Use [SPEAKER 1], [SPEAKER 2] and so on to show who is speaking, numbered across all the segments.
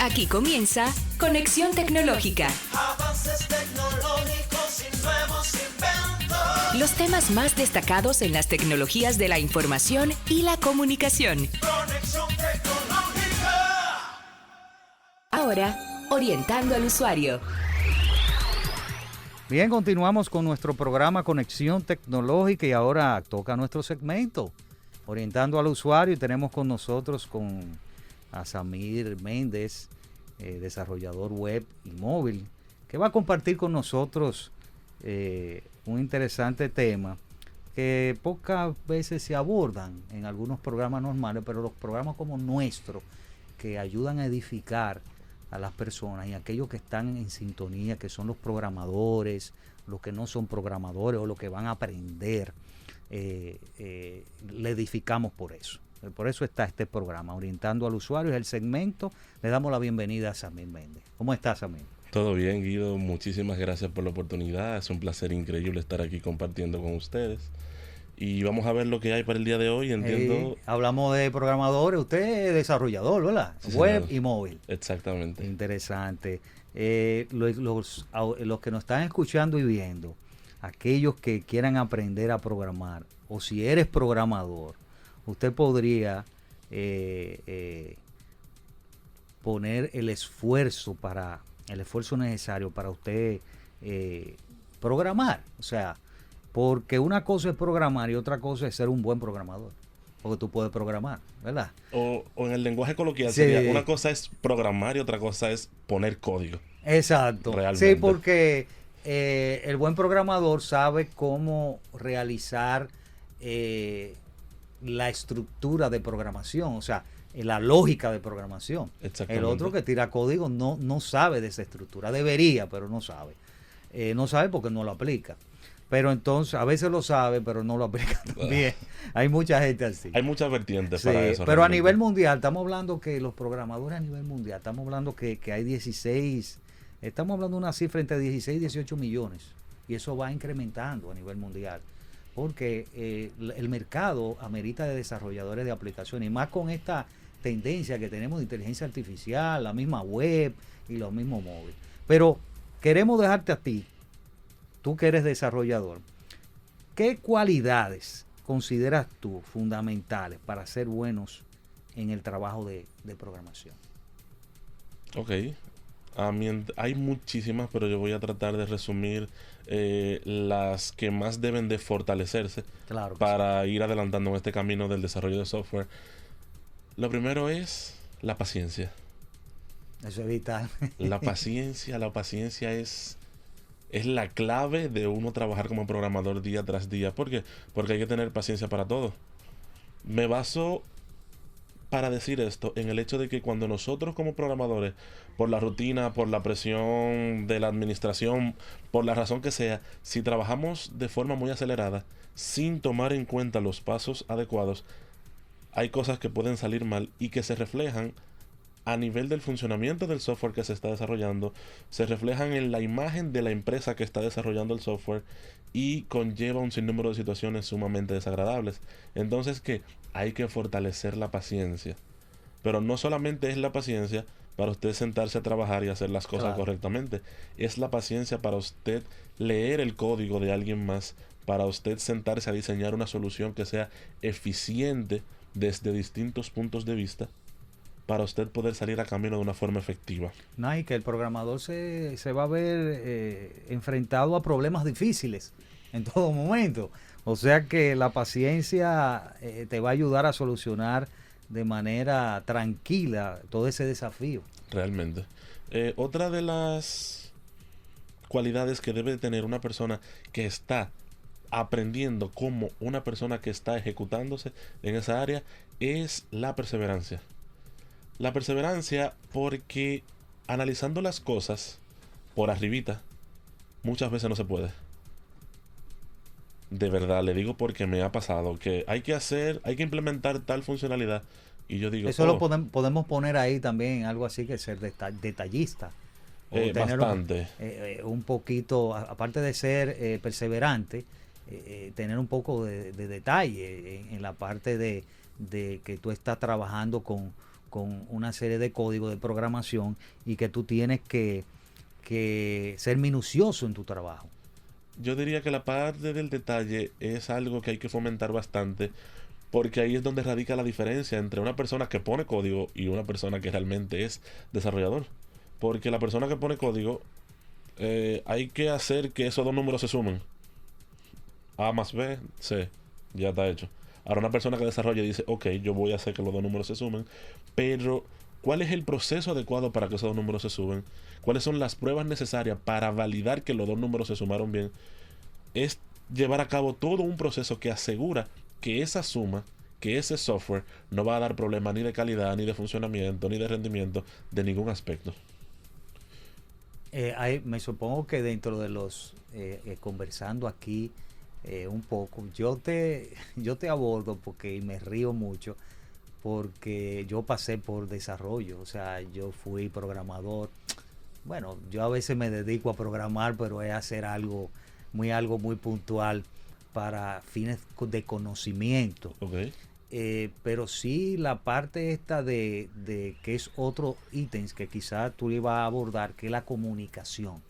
[SPEAKER 1] Aquí comienza Conexión Tecnológica.
[SPEAKER 2] Avances tecnológicos y nuevos inventos.
[SPEAKER 1] Los temas más destacados en las tecnologías de la información y la comunicación.
[SPEAKER 2] Conexión Tecnológica.
[SPEAKER 1] Ahora, orientando al usuario.
[SPEAKER 3] Bien, continuamos con nuestro programa Conexión Tecnológica y ahora toca nuestro segmento, orientando al usuario, y tenemos con nosotros a Samir Méndez, desarrollador web y móvil, que va a compartir con nosotros un interesante tema que pocas veces se abordan en algunos programas normales, pero los programas como nuestro, que ayudan a edificar a las personas y aquellos que están en sintonía, que son los programadores, los que no son programadores o los que van a aprender, le edificamos por eso. Por eso está este programa, Orientando al Usuario, es el segmento. Le damos la bienvenida a Samir Méndez. ¿Cómo estás, Samir?
[SPEAKER 4] Todo bien, Guido. Muchísimas gracias por la oportunidad. Es un placer increíble estar aquí compartiendo con ustedes. Y vamos a ver lo que hay para el día de hoy, entiendo.
[SPEAKER 3] Hablamos de programadores, usted es desarrollador, ¿verdad?
[SPEAKER 4] Sí,
[SPEAKER 3] web
[SPEAKER 4] señor.
[SPEAKER 3] y móvil.
[SPEAKER 4] Exactamente.
[SPEAKER 3] Interesante. Los que nos están escuchando y viendo, aquellos que quieran aprender a programar, o si eres programador, usted podría poner el esfuerzo necesario para usted programar. O sea, porque una cosa es programar y otra cosa es ser un buen programador. Porque tú puedes programar, ¿verdad?
[SPEAKER 4] O en el lenguaje coloquial
[SPEAKER 3] Sí.
[SPEAKER 4] sería, una cosa es programar y otra cosa es poner código.
[SPEAKER 3] Exacto.
[SPEAKER 4] Realmente.
[SPEAKER 3] Sí, porque el buen programador sabe cómo realizar la estructura de programación, o sea, la lógica de programación.
[SPEAKER 4] Exactamente.
[SPEAKER 3] El otro que tira código no sabe de esa estructura. Debería, pero no sabe. No sabe porque no lo aplica. Pero entonces, a veces lo sabe, pero no lo aplica también. Hay mucha gente así.
[SPEAKER 4] Hay muchas vertientes
[SPEAKER 3] Sí,
[SPEAKER 4] para eso.
[SPEAKER 3] pero a
[SPEAKER 4] realmente.
[SPEAKER 3] nivel mundial, estamos hablando que los programadores a nivel mundial, estamos hablando que hay 16, estamos hablando de una cifra entre 16 y 18 millones. Y eso va incrementando a nivel mundial. Porque el mercado amerita de desarrolladores de aplicaciones, y más con esta tendencia que tenemos de inteligencia artificial, la misma web y los mismos móviles. Pero queremos dejarte a ti, tú que eres desarrollador, ¿qué cualidades consideras tú fundamentales para ser buenos en el trabajo de programación?
[SPEAKER 4] Ok. Hay muchísimas, pero yo voy a tratar de resumir las que más deben de fortalecerse
[SPEAKER 3] Claro que
[SPEAKER 4] para ir adelantando en este camino del desarrollo de software. Lo primero es la paciencia.
[SPEAKER 3] sí. Eso es vital.
[SPEAKER 4] La paciencia es la clave de uno trabajar como programador día tras día. ¿Por qué? Porque hay que tener paciencia para todo. Me baso para decir esto en el hecho de que cuando nosotros como programadores, por la rutina, por la presión de la administración, por la razón que sea, si trabajamos de forma muy acelerada, sin tomar en cuenta los pasos adecuados, hay cosas que pueden salir mal y que se reflejan a nivel del funcionamiento del software que se está desarrollando, se reflejan en la imagen de la empresa que está desarrollando el software y conlleva un sinnúmero de situaciones sumamente desagradables. Entonces, que hay que fortalecer la paciencia. Pero no solamente es la paciencia para usted sentarse a trabajar y hacer las cosas
[SPEAKER 3] Claro.
[SPEAKER 4] correctamente, es la paciencia para usted leer el código de alguien más, para usted sentarse a diseñar una solución que sea eficiente desde distintos puntos de vista, para usted poder salir a camino de una forma efectiva.
[SPEAKER 3] No, y que el programador se va a ver enfrentado a problemas difíciles en todo momento. O sea que la paciencia te va a ayudar a solucionar de manera tranquila todo ese desafío.
[SPEAKER 4] Realmente. Otra de las cualidades que debe tener una persona que está aprendiendo como una persona que está ejecutándose en esa área es la perseverancia. La perseverancia, porque analizando las cosas por arribita, muchas veces no se puede. De verdad, le digo porque me ha pasado que hay que implementar tal funcionalidad y yo digo,
[SPEAKER 3] Eso lo podemos poner ahí también, algo así que ser detallista. O tener
[SPEAKER 4] bastante.
[SPEAKER 3] un poquito, aparte de ser perseverante, tener un poco de detalle en la parte de que tú estás trabajando con con una serie de códigos de programación y que tú tienes que ser minucioso en tu trabajo.
[SPEAKER 4] Yo diría que la parte del detalle es algo que hay que fomentar bastante, porque ahí es donde radica la diferencia entre una persona que pone código y una persona que realmente es desarrollador. Porque la persona que pone código, hay que hacer que esos dos números se sumen. A más B, C, ya está hecho. Ahora una persona que desarrolla dice, ok, yo voy a hacer que los dos números se sumen, pero ¿cuál es el proceso adecuado para que esos dos números se sumen? ¿Cuáles son las pruebas necesarias para validar que los dos números se sumaron bien? Es llevar a cabo todo un proceso que asegura que esa suma, que ese software no va a dar problema ni de calidad, ni de funcionamiento, ni de rendimiento, de ningún aspecto.
[SPEAKER 3] Me supongo que dentro de los conversando aquí un poco, yo te abordo porque me río mucho, porque yo pasé por desarrollo, o sea, yo fui programador. Bueno, yo a veces me dedico a programar, pero es hacer algo muy puntual para fines de conocimiento.
[SPEAKER 4] Okay.
[SPEAKER 3] Pero sí la parte esta de que es otro ítems que quizás tú ibas a abordar, que es la comunicación.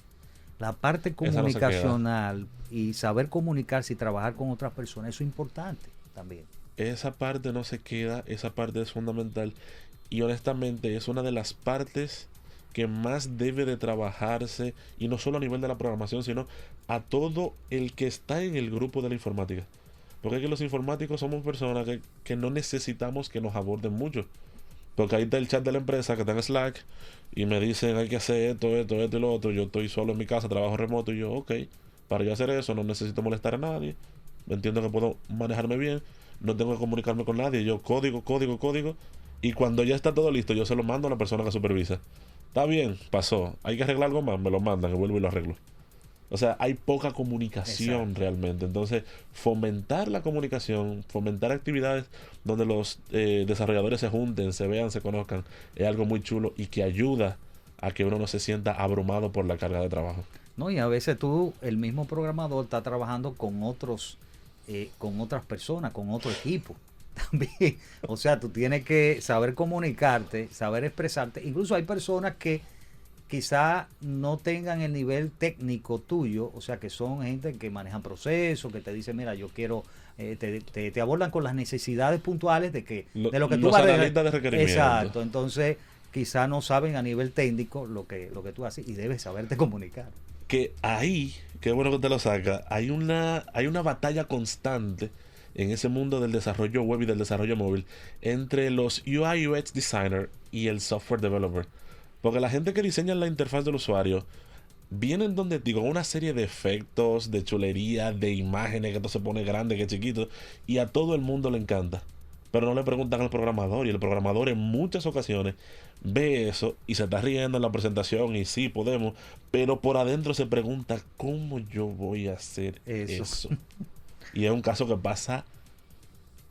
[SPEAKER 3] La parte comunicacional y saber comunicarse y trabajar con otras personas, eso es importante también.
[SPEAKER 4] Esa parte no se queda, esa parte es fundamental y honestamente es una de las partes que más debe de trabajarse, y no solo a nivel de la programación, sino a todo el que está en el grupo de la informática. Porque es que los informáticos somos personas que no necesitamos que nos aborden mucho. Porque ahí está el chat de la empresa que está en Slack y me dicen hay que hacer esto y lo otro. Yo estoy solo en mi casa, trabajo remoto y yo, ok, para yo hacer eso no necesito molestar a nadie. Entiendo que puedo manejarme bien, no tengo que comunicarme con nadie. Yo código y cuando ya está todo listo yo se lo mando a la persona que supervisa. Está bien, pasó. Hay que arreglar algo más, me lo mandan, que vuelvo y lo arreglo. O sea, hay poca comunicación. Exacto. Realmente. Entonces, fomentar la comunicación, fomentar actividades donde los desarrolladores se junten, se vean, se conozcan, es algo muy chulo y que ayuda a que uno no se sienta abrumado por la carga de trabajo.
[SPEAKER 3] No, y a veces tú, el mismo programador, está trabajando con otras personas, con otro equipo. También, o sea, tú tienes que saber comunicarte, saber expresarte. Incluso hay personas que quizá no tengan el nivel técnico tuyo, o sea, que son gente que manejan procesos, que te dicen, mira, yo quiero, te abordan con las necesidades puntuales de lo que tú vas a
[SPEAKER 4] hacer.
[SPEAKER 3] Exacto, entonces quizá no saben a nivel técnico lo que tú haces y debes saberte comunicar.
[SPEAKER 4] Que ahí, qué bueno que te lo saca, hay una batalla constante en ese mundo del desarrollo web y del desarrollo móvil entre los UI UX designer y el software developer. Porque la gente que diseña la interfaz del usuario vienen donde digo una serie de efectos, de chulería, de imágenes, que esto se pone grande, que chiquito, y a todo el mundo le encanta. Pero no le preguntan al programador, y el programador en muchas ocasiones ve eso y se está riendo en la presentación y sí, podemos, pero por adentro se pregunta ¿cómo yo voy a hacer eso? Y es un caso que pasa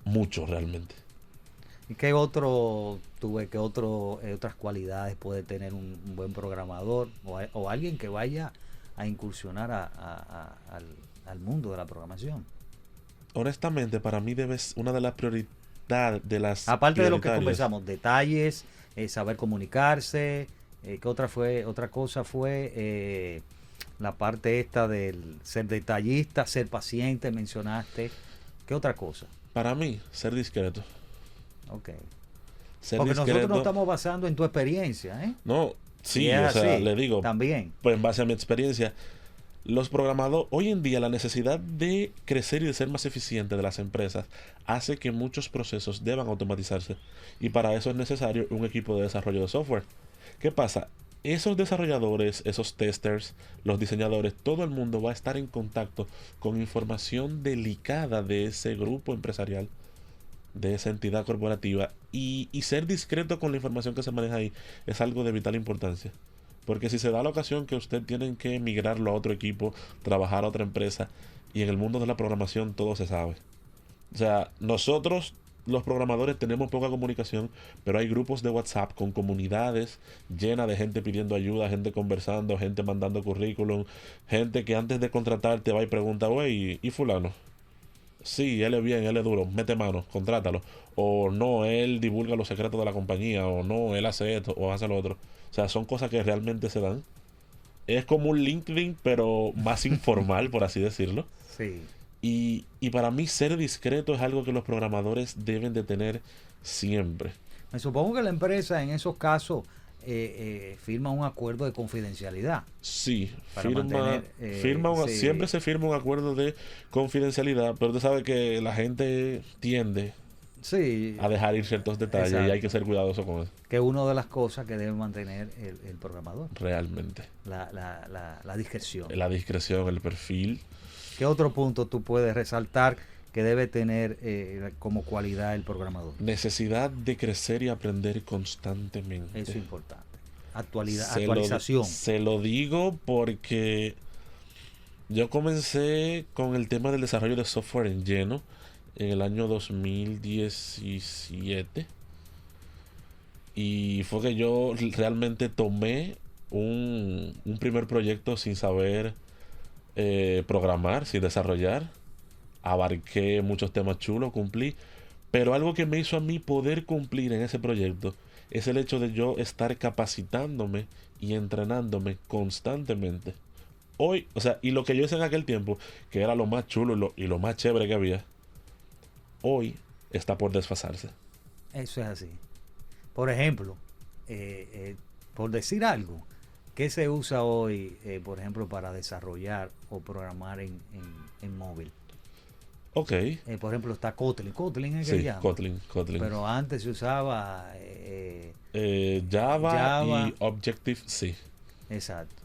[SPEAKER 4] mucho realmente.
[SPEAKER 3] ¿Y qué otras cualidades puede tener un buen programador o alguien que vaya a incursionar al mundo de la programación?
[SPEAKER 4] Honestamente, para mí debes una de las prioridades de las
[SPEAKER 3] aparte de lo que conversamos, detalles, saber comunicarse, otra cosa fue la parte esta del ser detallista, ser paciente, mencionaste. ¿Qué otra cosa?
[SPEAKER 4] Para mí, ser discreto.
[SPEAKER 3] Ok.
[SPEAKER 4] Porque
[SPEAKER 3] nosotros nos estamos basando en tu experiencia, ¿eh?
[SPEAKER 4] No, sí, o sea, le digo,
[SPEAKER 3] también.
[SPEAKER 4] Pues en base a mi experiencia, los programadores, hoy en día la necesidad de crecer y de ser más eficiente de las empresas hace que muchos procesos deban automatizarse. Y para eso es necesario un equipo de desarrollo de software. ¿Qué pasa? Esos desarrolladores, esos testers, los diseñadores, todo el mundo va a estar en contacto con información delicada de ese grupo empresarial, de esa entidad corporativa, y ser discreto con la información que se maneja ahí es algo de vital importancia. Porque si se da la ocasión que usted tiene que migrarlo a otro equipo, trabajar a otra empresa, y en el mundo de la programación todo se sabe. O sea, nosotros los programadores tenemos poca comunicación, pero hay grupos de WhatsApp con comunidades llenas de gente pidiendo ayuda, gente conversando, gente mandando currículum, gente que antes de contratarte va y pregunta, güey, ¿y fulano? Sí, él es bien, él es duro, mete mano, contrátalo. O no, él divulga los secretos de la compañía. O no, él hace esto o hace lo otro. O sea, son cosas que realmente se dan. Es como un LinkedIn, pero más informal, por así decirlo.
[SPEAKER 3] Sí.
[SPEAKER 4] Y para mí ser discreto es algo que los programadores deben de tener siempre.
[SPEAKER 3] Me supongo que la empresa en esos casos firma un acuerdo de confidencialidad.
[SPEAKER 4] Sí,
[SPEAKER 3] Para
[SPEAKER 4] firma,
[SPEAKER 3] mantener, sí.
[SPEAKER 4] siempre se firma un acuerdo de confidencialidad, pero tú sabes que la gente tiende
[SPEAKER 3] Sí,
[SPEAKER 4] a dejar ir ciertos detalles y
[SPEAKER 3] exacto.
[SPEAKER 4] hay que ser cuidadoso con eso,
[SPEAKER 3] Que es una de las cosas que debe mantener el programador,
[SPEAKER 4] realmente.
[SPEAKER 3] la discreción.
[SPEAKER 4] La discreción, el perfil.
[SPEAKER 3] ¿Qué otro punto tú puedes resaltar que debe tener como cualidad el programador?
[SPEAKER 4] Necesidad de crecer y aprender constantemente.
[SPEAKER 3] Eso es importante.
[SPEAKER 4] Se
[SPEAKER 3] Actualización.
[SPEAKER 4] se lo digo porque yo comencé con el tema del desarrollo de software en lleno en el año 2017 y fue que yo realmente tomé un primer proyecto sin saber programar, sin desarrollar. Abarqué muchos temas chulos, cumplí, pero algo que me hizo a mí poder cumplir en ese proyecto es el hecho de yo estar capacitándome y entrenándome constantemente. Hoy, o sea, y lo que yo hice en aquel tiempo, que era lo más chulo y lo más chévere que había, hoy está por desfasarse.
[SPEAKER 3] Eso es así. Por ejemplo, por decir algo, ¿qué se usa hoy, por ejemplo, para desarrollar o programar en móvil?
[SPEAKER 4] Ok.
[SPEAKER 3] Por ejemplo, está Kotlin. Kotlin es que
[SPEAKER 4] Sí,
[SPEAKER 3] se llama.
[SPEAKER 4] Kotlin.
[SPEAKER 3] Pero antes se usaba
[SPEAKER 4] Java
[SPEAKER 3] Java.
[SPEAKER 4] y Objective-C.
[SPEAKER 3] Exacto.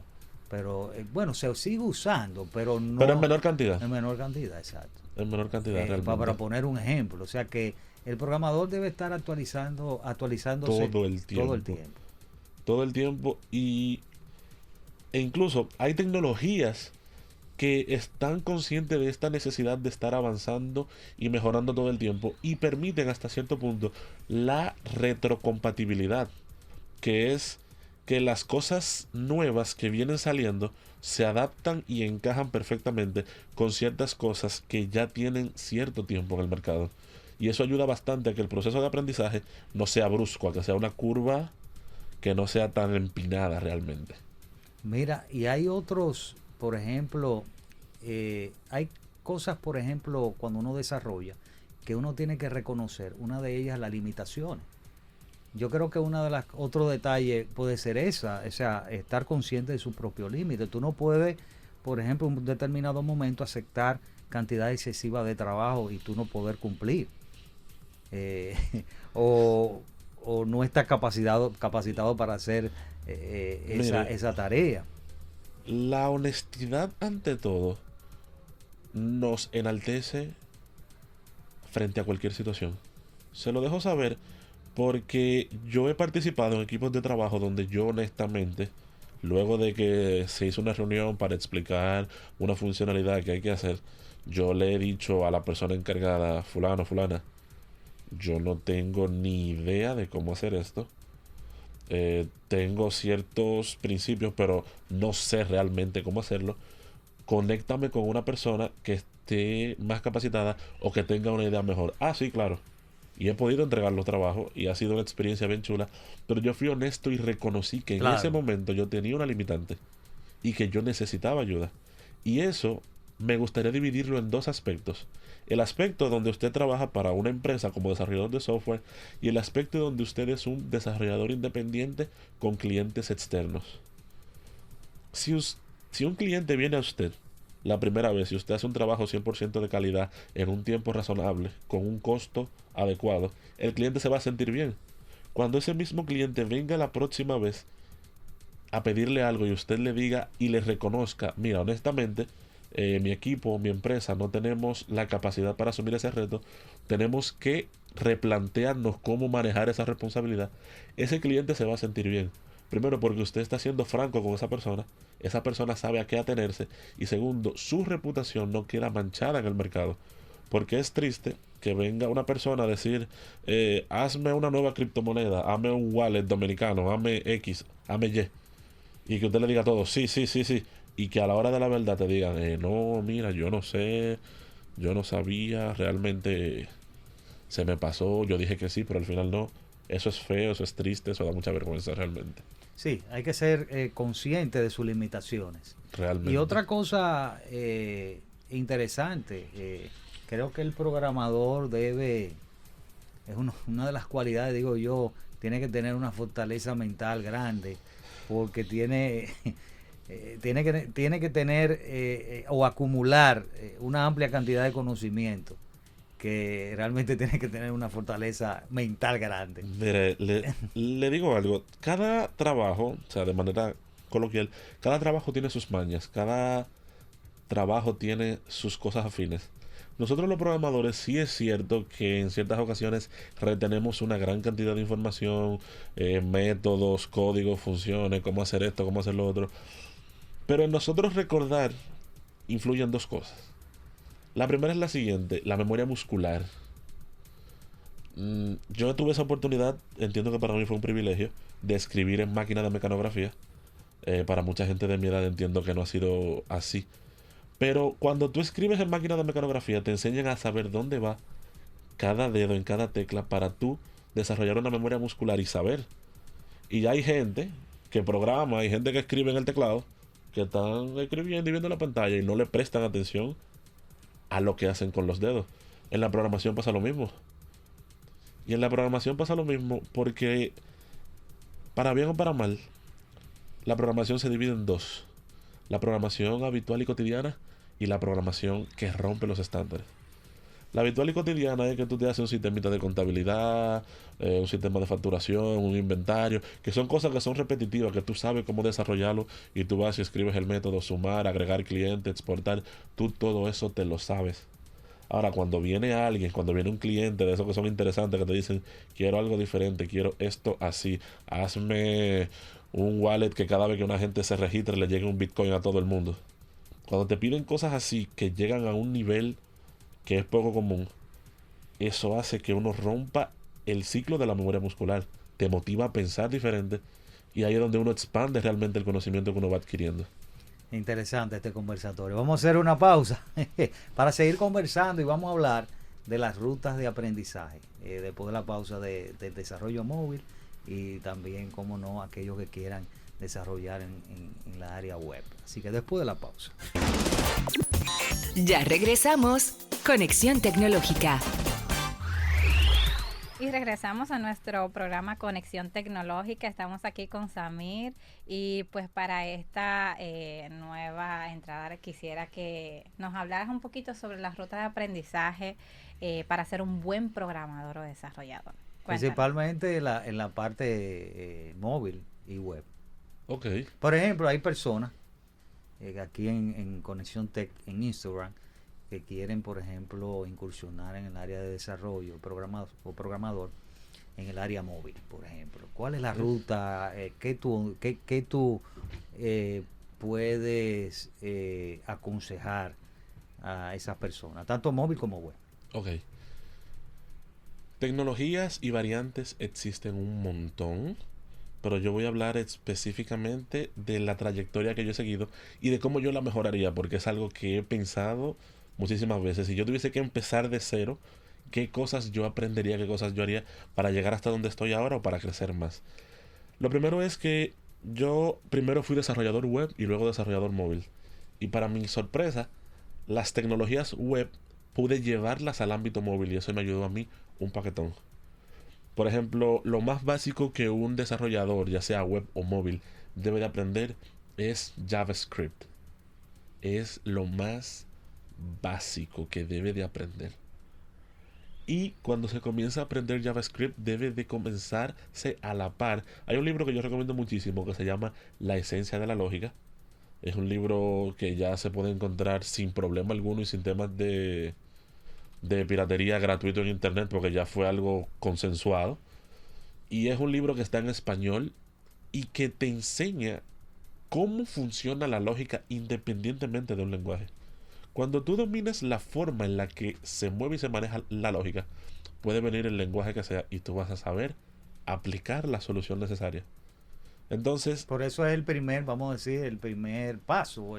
[SPEAKER 3] Pero bueno, se sigue usando, pero no
[SPEAKER 4] Pero en menor cantidad.
[SPEAKER 3] en menor cantidad, exacto.
[SPEAKER 4] En menor cantidad, realmente.
[SPEAKER 3] Para poner un ejemplo, o sea que el programador debe estar actualizándose
[SPEAKER 4] Todo el tiempo.
[SPEAKER 3] todo el tiempo.
[SPEAKER 4] Todo el tiempo. E incluso hay tecnologías que están conscientes de esta necesidad de estar avanzando y mejorando todo el tiempo y permiten hasta cierto punto la retrocompatibilidad, que es que las cosas nuevas que vienen saliendo se adaptan y encajan perfectamente con ciertas cosas que ya tienen cierto tiempo en el mercado. Y eso ayuda bastante a que el proceso de aprendizaje no sea brusco, a que sea una curva que no sea tan empinada realmente.
[SPEAKER 3] Mira, y hay otros, por ejemplo, hay cosas, por ejemplo, cuando uno desarrolla, que uno tiene que reconocer. Una de ellas, las limitaciones. Yo creo que otro detalle puede ser o sea, estar consciente de su propio límite. Tú no puedes, por ejemplo, en un determinado momento aceptar cantidad excesiva de trabajo y tú no poder cumplir. O no estás capacitado para hacer esa tarea.
[SPEAKER 4] La honestidad ante todo nos enaltece frente a cualquier situación. Se lo dejo saber porque yo he participado en equipos de trabajo donde yo honestamente, luego de que se hizo una reunión para explicar una funcionalidad que hay que hacer, yo le he dicho a la persona encargada, fulano, fulana, yo no tengo ni idea de cómo hacer esto. Tengo ciertos principios, pero no sé realmente cómo hacerlo. Conéctame con una persona que esté más capacitada o que tenga una idea mejor. Ah, sí, claro. Y he podido entregar los trabajos y ha sido una experiencia bien chula. Pero yo fui honesto y reconocí que en ese momento yo tenía una limitante y que yo necesitaba ayuda. Y eso me gustaría dividirlo en dos aspectos. El aspecto donde usted trabaja para una empresa como desarrollador de software y el aspecto donde usted es un desarrollador independiente con clientes externos. Si un cliente viene a usted la primera vez y usted hace un trabajo 100% de calidad en un tiempo razonable, con un costo adecuado, el cliente se va a sentir bien. Cuando ese mismo cliente venga la próxima vez a pedirle algo y usted le diga y le reconozca, mira, honestamente, mi equipo, mi empresa, no tenemos la capacidad para asumir ese reto, tenemos que replantearnos cómo manejar esa responsabilidad, ese cliente se va a sentir bien. Primero, porque usted está siendo franco con esa persona sabe a qué atenerse, y segundo, su reputación no queda manchada en el mercado. Porque es triste que venga una persona a decir, hazme una nueva criptomoneda, hazme un wallet dominicano, hazme X, hazme Y, y que usted le diga todo, sí, sí, sí, sí, y que a la hora de la verdad te digan, no, mira, yo no sé, yo no sabía, realmente se me pasó, yo dije que sí, pero al final no. Eso es feo, eso es triste, eso da mucha vergüenza realmente.
[SPEAKER 3] Sí, hay que ser consciente de sus limitaciones.
[SPEAKER 4] Realmente.
[SPEAKER 3] Y otra cosa interesante, creo que el programador una de las cualidades, digo yo, tiene que tener una fortaleza mental grande, porque tiene que tener o acumular una amplia cantidad de conocimiento, que realmente tiene que tener una fortaleza mental grande.
[SPEAKER 4] Mire, le digo algo. Cada trabajo, o sea, de manera coloquial, cada trabajo tiene sus mañas, cada trabajo tiene sus cosas afines. Nosotros los programadores sí es cierto que en ciertas ocasiones retenemos una gran cantidad de información, métodos, códigos, funciones, cómo hacer esto, cómo hacer lo otro. Pero en nosotros recordar influyen dos cosas. La primera es la siguiente, la memoria muscular. Yo tuve esa oportunidad, entiendo que para mí fue un privilegio, de escribir en máquina de mecanografía. Para mucha gente de mi edad entiendo que no ha sido así. Pero cuando tú escribes en máquina de mecanografía te enseñan a saber dónde va cada dedo en cada tecla para tú desarrollar una memoria muscular y saber. Y ya hay gente que programa, hay gente que escribe en el teclado, que están escribiendo y viendo la pantalla y no le prestan atención a lo que hacen con los dedos. En la programación pasa lo mismo. Y en la programación pasa lo mismo porque, para bien o para mal, la programación se divide en dos. La programación habitual y cotidiana y la programación que rompe los estándares. La habitual y cotidiana es que tú te haces un sistema de contabilidad, un sistema de facturación, un inventario, que son cosas que son repetitivas, que tú sabes cómo desarrollarlo y tú vas y escribes el método, sumar, agregar clientes, exportar, tú todo eso te lo sabes. Ahora, cuando viene alguien, cuando viene un cliente de esos que son interesantes, que te dicen, quiero algo diferente, quiero esto así, hazme un wallet que cada vez que una gente se registre le llegue un Bitcoin a todo el mundo. Cuando te piden cosas así que llegan a un nivel que es poco común, eso hace que uno rompa el ciclo de la memoria muscular, te motiva a pensar diferente y ahí es donde uno expande realmente el conocimiento que uno va adquiriendo.
[SPEAKER 3] Interesante este conversatorio. Vamos a hacer una pausa para seguir conversando y vamos a hablar de las rutas de aprendizaje después de la pausa del desarrollo móvil y también, como no, aquellos que quieran desarrollar en la área web. Así que después de la pausa.
[SPEAKER 1] Ya regresamos. Conexión Tecnológica.
[SPEAKER 5] Y regresamos a nuestro programa Conexión Tecnológica. Estamos aquí con Samir y pues para esta nueva entrada quisiera que nos hablaras un poquito sobre las rutas de aprendizaje para ser un buen programador o desarrollador. Cuéntanos.
[SPEAKER 3] Principalmente en la parte móvil y web.
[SPEAKER 4] Ok.
[SPEAKER 3] Por ejemplo, hay personas aquí en Conexión Tech, en Instagram, que quieren, por ejemplo, incursionar en el área de desarrollo programador en el área móvil, por ejemplo. ¿Cuál es la ruta? ¿Qué tú puedes aconsejar a esas personas, tanto móvil como web?
[SPEAKER 4] Ok. Tecnologías y variantes existen un montón, pero yo voy a hablar específicamente de la trayectoria que yo he seguido y de cómo yo la mejoraría, porque es algo que he pensado muchísimas veces. Si yo tuviese que empezar de cero, ¿qué cosas yo aprendería, qué cosas yo haría para llegar hasta donde estoy ahora o para crecer más? Lo primero es que yo primero fui desarrollador web y luego desarrollador móvil. Y para mi sorpresa, las tecnologías web pude llevarlas al ámbito móvil y eso me ayudó a mí un paquetón. Por ejemplo, lo más básico que un desarrollador, ya sea web o móvil, debe de aprender es JavaScript. Es lo más básico que debe de aprender. Y cuando se comienza a aprender JavaScript debe de comenzarse a la par. Hay un libro que yo recomiendo muchísimo que se llama La esencia de la lógica. Es un libro que ya se puede encontrar sin problema alguno y sin temas de piratería gratuito en internet, porque ya fue algo consensuado. Y es un libro que está en español y que te enseña cómo funciona la lógica independientemente de un lenguaje. Cuando tú dominas la forma en la que se mueve y se maneja la lógica, puede venir el lenguaje que sea y tú vas a saber aplicar la solución necesaria. Entonces,
[SPEAKER 3] por eso es el primer paso,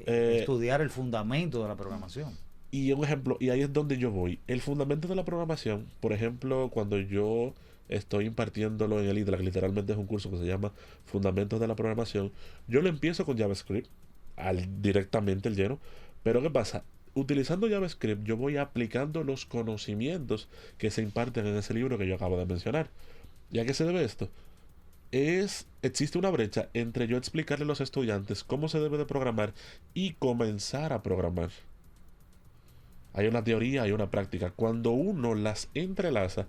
[SPEAKER 3] estudiar el fundamento de la programación.
[SPEAKER 4] Y un ejemplo, y ahí es donde yo voy. El fundamento de la programación, por ejemplo, cuando yo estoy impartiéndolo en el ITLA, que literalmente es un curso que se llama Fundamentos de la Programación, yo lo empiezo con JavaScript, directamente el lleno. Pero ¿qué pasa? Utilizando JavaScript, yo voy aplicando los conocimientos que se imparten en ese libro que yo acabo de mencionar. ¿Y a qué se debe esto? Existe una brecha entre yo explicarle a los estudiantes cómo se debe de programar y comenzar a programar. Hay una teoría, hay una práctica. Cuando uno las entrelaza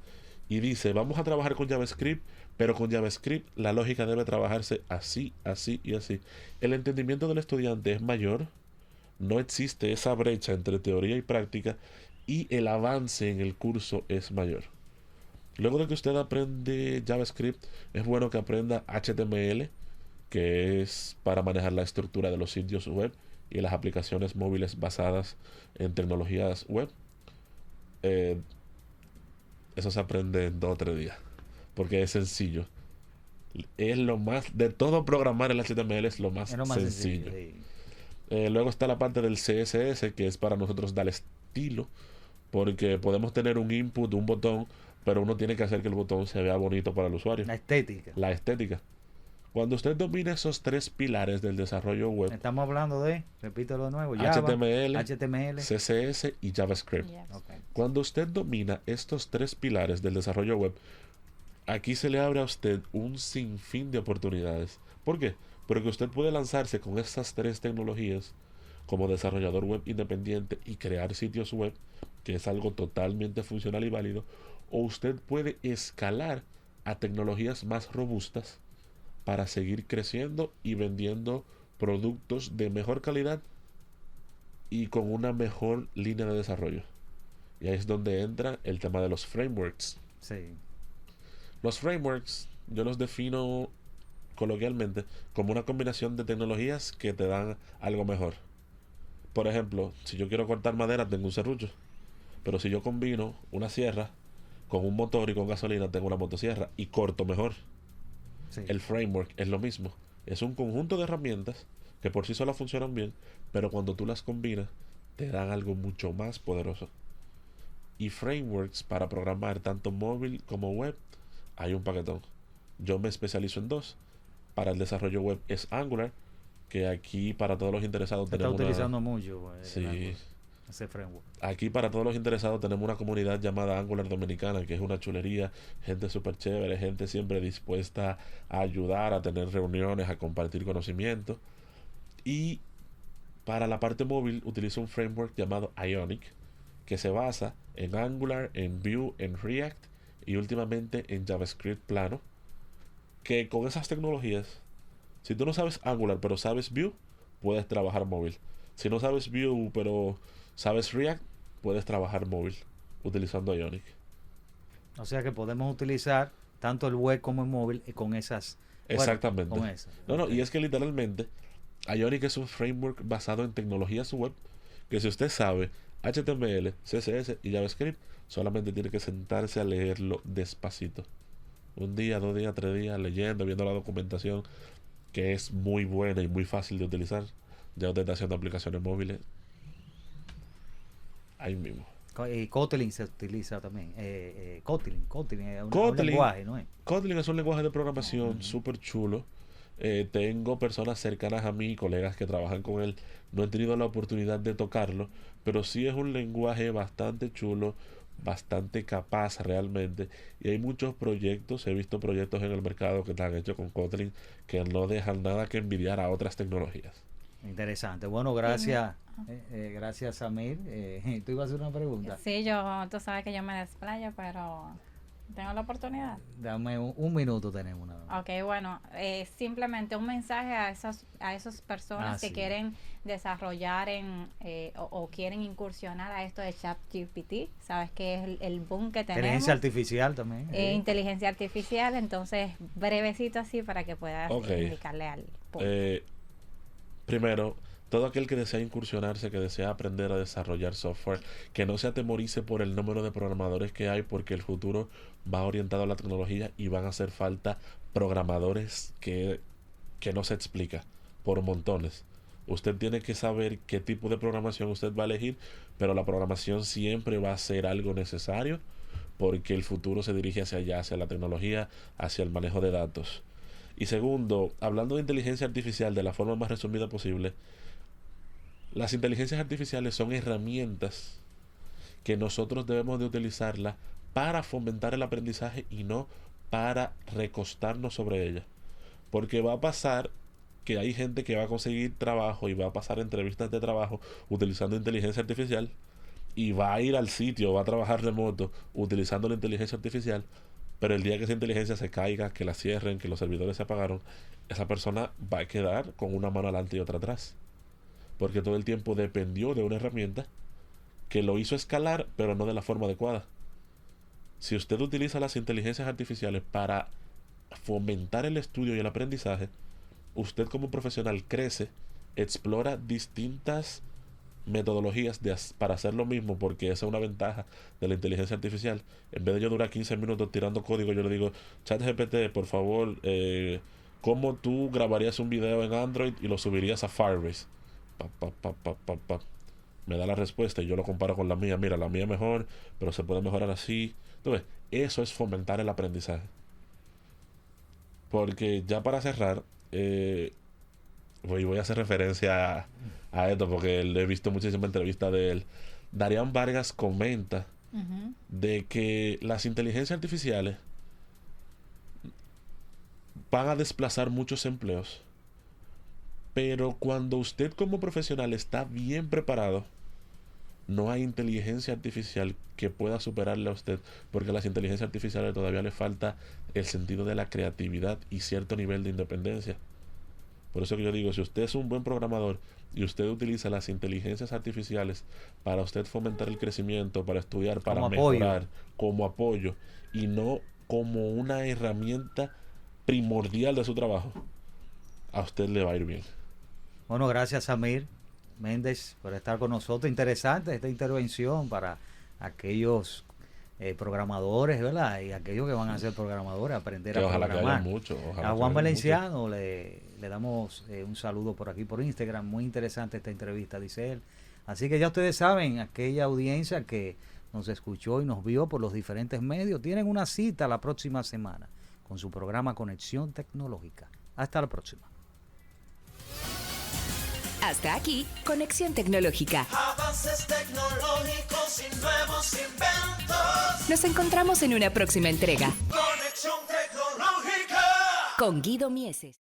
[SPEAKER 4] y dice, vamos a trabajar con JavaScript, pero con JavaScript la lógica debe trabajarse así, así y así. El entendimiento del estudiante es mayor, no existe esa brecha entre teoría y práctica y el avance en el curso es mayor. Luego de que usted aprende JavaScript, es bueno que aprenda HTML, que es para manejar la estructura de los sitios web y las aplicaciones móviles basadas en tecnologías web. Eso se aprende en 2 o 3 días, porque es sencillo. Es lo más, de todo programar el HTML es lo más sencillo.
[SPEAKER 3] sí.
[SPEAKER 4] Luego está la parte del CSS, que es para nosotros dar estilo, porque podemos tener un input, un botón, pero uno tiene que hacer que el botón se vea bonito para el usuario.
[SPEAKER 3] La estética.
[SPEAKER 4] La estética. Cuando usted domina esos 3 pilares del desarrollo web,
[SPEAKER 3] Estamos hablando de, repítelo de nuevo,
[SPEAKER 4] HTML,
[SPEAKER 3] HTML.
[SPEAKER 4] CSS y JavaScript.
[SPEAKER 5] Yes.
[SPEAKER 3] Ok.
[SPEAKER 4] Cuando usted domina estos 3 pilares del desarrollo web, aquí se le abre a usted un sinfín de oportunidades. ¿Por qué? Porque usted puede lanzarse con estas 3 tecnologías como desarrollador web independiente y crear sitios web, que es algo totalmente funcional y válido, o usted puede escalar a tecnologías más robustas para seguir creciendo y vendiendo productos de mejor calidad y con una mejor línea de desarrollo. Y ahí es donde entra el tema de los frameworks.
[SPEAKER 3] Sí.
[SPEAKER 4] Los frameworks yo los defino coloquialmente como una combinación de tecnologías que te dan algo mejor. Por ejemplo, si yo quiero cortar madera, tengo un serrucho. Pero si yo combino una sierra con un motor y con gasolina, tengo una motosierra y corto mejor.
[SPEAKER 3] Sí.
[SPEAKER 4] El framework es lo mismo. Es un conjunto de herramientas que por sí solas funcionan bien, pero cuando tú las combinas, te dan algo mucho más poderoso. Y frameworks para programar tanto móvil como web, hay un paquetón. Yo me especializo en 2. Para el desarrollo web es Angular, que aquí para todos los interesados
[SPEAKER 3] Se está
[SPEAKER 4] tenemos
[SPEAKER 3] utilizando mucho
[SPEAKER 4] Sí.
[SPEAKER 3] ese framework.
[SPEAKER 4] Aquí para todos los interesados tenemos una comunidad llamada Angular Dominicana, que es una chulería, gente súper chévere, gente siempre dispuesta a ayudar, a tener reuniones, a compartir conocimiento. Y para la parte móvil utilizo un framework llamado Ionic, que se basa en Angular, en Vue, en React y últimamente en JavaScript plano, que con esas tecnologías, si tú no sabes Angular pero sabes Vue, puedes trabajar móvil. Si no sabes Vue pero sabes React, puedes trabajar móvil utilizando Ionic.
[SPEAKER 3] O sea que podemos utilizar tanto el web como el móvil con esas.
[SPEAKER 4] Exactamente.
[SPEAKER 3] Con esas.
[SPEAKER 4] No,
[SPEAKER 3] Ok.
[SPEAKER 4] y es que literalmente Ionic es un framework basado en tecnologías web que si usted sabe HTML, CSS y JavaScript, solamente tiene que sentarse a leerlo despacito. 1 día, 2 días, 3 días leyendo, viendo la documentación, que es muy buena y muy fácil de utilizar. Ya usted está haciendo aplicaciones móviles ahí mismo.
[SPEAKER 3] Y Kotlin se utiliza también. Kotlin es un
[SPEAKER 4] Kotlin.
[SPEAKER 3] lenguaje, ¿no es?
[SPEAKER 4] Kotlin es un lenguaje de programación súper chulo. Tengo personas cercanas a mí, colegas que trabajan con él. No he tenido la oportunidad de tocarlo, pero sí es un lenguaje bastante chulo, bastante capaz realmente. Y hay muchos proyectos, he visto proyectos en el mercado que están hechos con Kotlin que no dejan nada que envidiar a otras tecnologías.
[SPEAKER 3] Interesante. Bueno, gracias. Gracias, Samir. Tú ibas a hacer una pregunta.
[SPEAKER 5] Sí, tú sabes que yo me desplayo, pero tengo la oportunidad.
[SPEAKER 3] Dame un minuto, tenemos nada más.
[SPEAKER 5] Ok, bueno, simplemente un mensaje a esas personas que
[SPEAKER 3] sí.
[SPEAKER 5] quieren desarrollar o quieren incursionar a esto de ChatGPT. Sabes que es el boom que tenemos.
[SPEAKER 3] Inteligencia artificial también.
[SPEAKER 5] Inteligencia artificial, entonces brevecito así para que puedas
[SPEAKER 4] Ok.
[SPEAKER 5] indicarle al público.
[SPEAKER 4] Primero, todo aquel que desea incursionarse, que desea aprender a desarrollar software, que no se atemorice por el número de programadores que hay, porque el futuro va orientado a la tecnología y van a hacer falta programadores que no se explica por montones. Usted tiene que saber qué tipo de programación usted va a elegir, pero la programación siempre va a ser algo necesario porque el futuro se dirige hacia allá, hacia la tecnología, hacia el manejo de datos. Y segundo, hablando de inteligencia artificial de la forma más resumida posible, las inteligencias artificiales son herramientas que nosotros debemos de utilizarlas para fomentar el aprendizaje y no para recostarnos sobre ella. Porque va a pasar que hay gente que va a conseguir trabajo y va a pasar entrevistas de trabajo utilizando inteligencia artificial y va a ir al sitio, va a trabajar remoto utilizando la inteligencia artificial, pero el día que esa inteligencia se caiga, que la cierren, que los servidores se apagaron, esa persona va a quedar con una mano adelante y otra atrás. Porque todo el tiempo dependió de una herramienta que lo hizo escalar, pero no de la forma adecuada. Si usted utiliza las inteligencias artificiales para fomentar el estudio y el aprendizaje, usted como profesional crece, explora distintas metodologías para hacer lo mismo, porque esa es una ventaja de la inteligencia artificial. En vez de yo durar 15 minutos tirando código, yo le digo, ChatGPT, por favor, ¿cómo tú grabarías un video en Android y lo subirías a Firebase? Me da la respuesta y yo lo comparo con la mía. Mira, la mía es mejor, pero se puede mejorar así. Entonces, eso es fomentar el aprendizaje. Porque ya para cerrar, voy a hacer referencia a esto porque he visto muchísimas entrevistas de él. Darían Vargas comenta de que las inteligencias artificiales van a desplazar muchos empleos, pero cuando usted como profesional está bien preparado, no hay inteligencia artificial que pueda superarle a usted, porque a las inteligencias artificiales todavía le falta el sentido de la creatividad y cierto nivel de independencia. Por eso que yo digo, si usted es un buen programador y usted utiliza las inteligencias artificiales para usted fomentar el crecimiento, para estudiar, para mejorar, como apoyo, y no como una herramienta primordial de su trabajo, a usted le va a ir bien.
[SPEAKER 3] Bueno, gracias Samir Méndez por estar con nosotros. Interesante esta intervención para aquellos programadores, ¿verdad? Y aquellos que van a ser programadores, aprender a programar. A Juan Valenciano le damos un saludo por aquí por Instagram. Muy interesante esta entrevista, dice él. Así que ya ustedes saben, aquella audiencia que nos escuchó y nos vio por los diferentes medios, tienen una cita la próxima semana con su programa Conexión Tecnológica. Hasta la próxima.
[SPEAKER 1] Hasta aquí, Conexión Tecnológica.
[SPEAKER 2] Avances tecnológicos y nuevos inventos.
[SPEAKER 1] Nos encontramos en una próxima entrega.
[SPEAKER 2] Conexión tecnológica.
[SPEAKER 1] Con Guido Mieses.